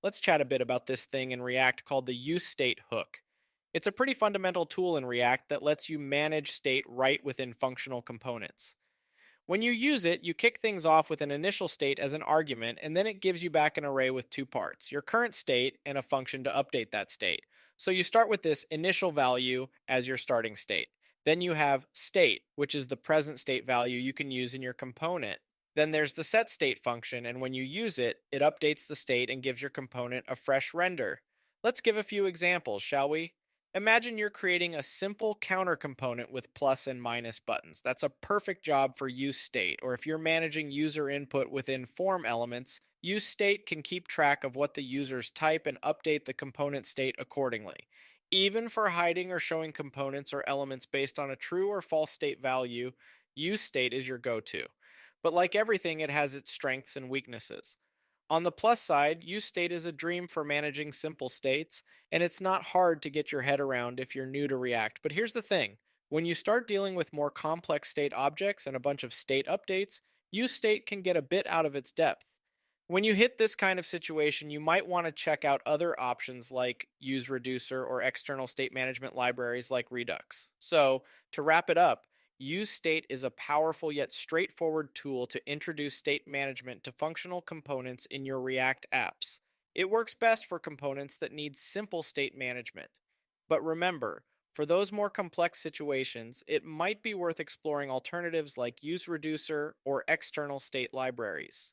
Let's chat a bit about this thing in React called the useState hook. It's a pretty fundamental tool in React that lets you manage state right within functional components. When you use it, you kick things off with an initial state as an argument, and then it gives you back an array with two parts: your current state and a function to update that state. So you start with this initial value as your starting state. Then you have state, which is the present state value you can use in your component. Then there's the set state function, and when you use it, it updates the state and gives your component a fresh render. Let's give a few examples, shall we? Imagine you're creating a simple counter component with plus and minus buttons. That's a perfect job for use state. Or if you're managing user input within form elements, use state can keep track of what the users type and update the component state accordingly. Even for hiding or showing components or elements based on a true or false state value, use state is your go to. But like everything, it has its strengths and weaknesses. On the plus side, useState is a dream for managing simple states, and it's not hard to get your head around if you're new to React. But here's the thing: when you start dealing with more complex state objects and a bunch of state updates, useState can get a bit out of its depth. When you hit this kind of situation, you might want to check out other options like useReducer or external state management libraries like Redux. So, to wrap it up, useState is a powerful yet straightforward tool to introduce state management to functional components in your React apps. It works best for components that need simple state management. But remember, for those more complex situations, it might be worth exploring alternatives like useReducer or external state libraries.